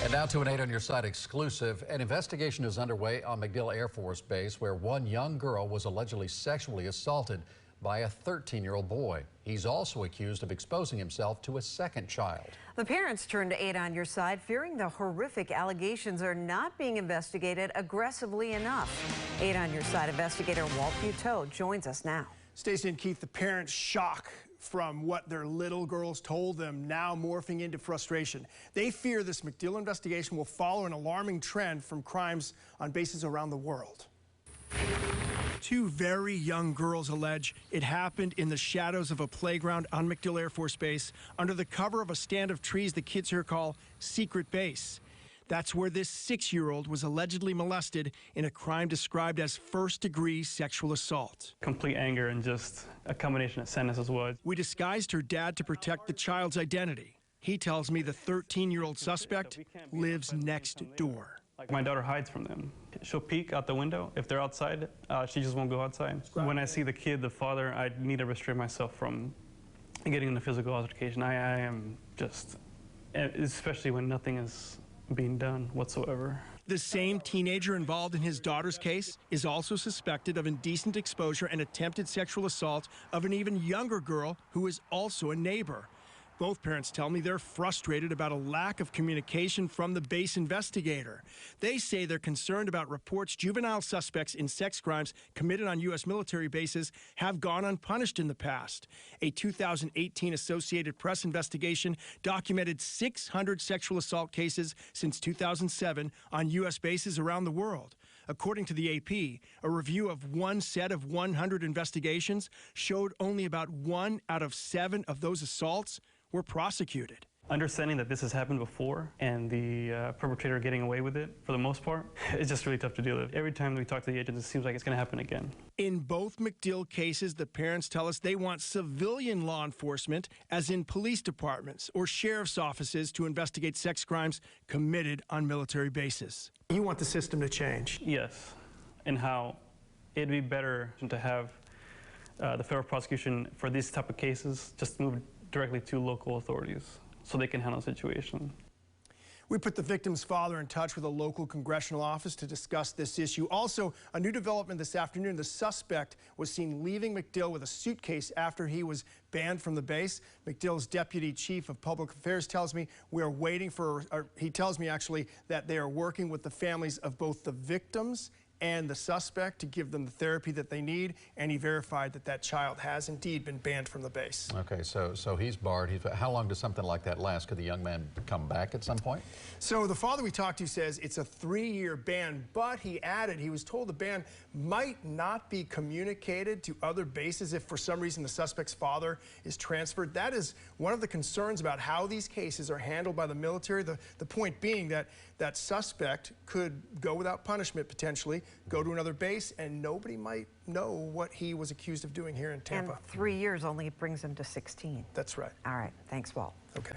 And now to an 8 on your side exclusive. An investigation is underway on Macdill Air Force Base where one young girl was allegedly sexually assaulted by a 13-year-old boy. He's also accused of exposing himself to a second child. The parents turned to 8 on your side, fearing the horrific allegations are not being investigated aggressively enough. 8 on your side investigator Walt Buteau joins us now. Stacey and Keith, the parents' shock from what their little girls told them now morphing into frustration. They fear this Macdill investigation will follow an alarming trend from crimes on bases around the world. Two very young girls allege it happened in the shadows of a playground on Macdill Air Force Base under the cover of a stand of trees the kids here call Secret Base. That's where this 6-year-old was allegedly molested in a crime described as first-degree sexual assault. Complete anger and just a combination of sadness as well. We disguised her dad to protect the child's identity. He tells me the 13-year-old suspect lives next door. My daughter hides from them. She'll peek out the window. If they're outside, she just won't go outside. When I see the kid, the father, I need to restrain myself from getting into physical altercation. I am just, especially when nothing is being done whatsoever. The same teenager involved in his daughter's case is also suspected of indecent exposure and attempted sexual assault of an even younger girl who is also a neighbor. Both parents tell me they're frustrated about a lack of communication from the base investigator. They say they're concerned about reports juvenile suspects in sex crimes committed on U.S. military bases have gone unpunished in the past. A 2018 Associated Press investigation documented 600 sexual assault cases since 2007 on U.S. bases around the world. According to the AP, a review of one set of 100 investigations showed only about 1 out of 7 of those assaults were prosecuted. Understanding that this has happened before and the perpetrator getting away with it, for the most part, it's just really tough to deal with. Every time we talk to the agents, it seems like it's going to happen again. In both Macdill cases, the parents tell us they want civilian law enforcement, as in police departments or sheriff's offices, to investigate sex crimes committed on military bases. You want the system to change? Yes, and how it'd be better to have the federal prosecution for these type of cases just move directly to local authorities so they can handle the situation. We put the victim's father in touch with a local congressional office to discuss this issue. Also, a new development this afternoon, the suspect was seen leaving Macdill with a suitcase after he was banned from the base. Macdill's deputy chief of public affairs tells me we are waiting for, he tells me actually that they are working with the families of both the victims and the suspect to give them the therapy that they need, and he verified that that child has indeed been banned from the base. Okay, so he's barred. How long does something like that last? Could the young man come back at some point? So the father we talked to says it's a 3-year ban, but he added he was told the ban might not be communicated to other bases if for some reason the suspect's father is transferred. That is one of the concerns about how these cases are handled by the military. The point being that that suspect could go without punishment potentially, go to another base, and nobody might know what he was accused of doing here in Tampa. And 3 years only brings him to 16. That's right. All right. Thanks, Walt. Okay.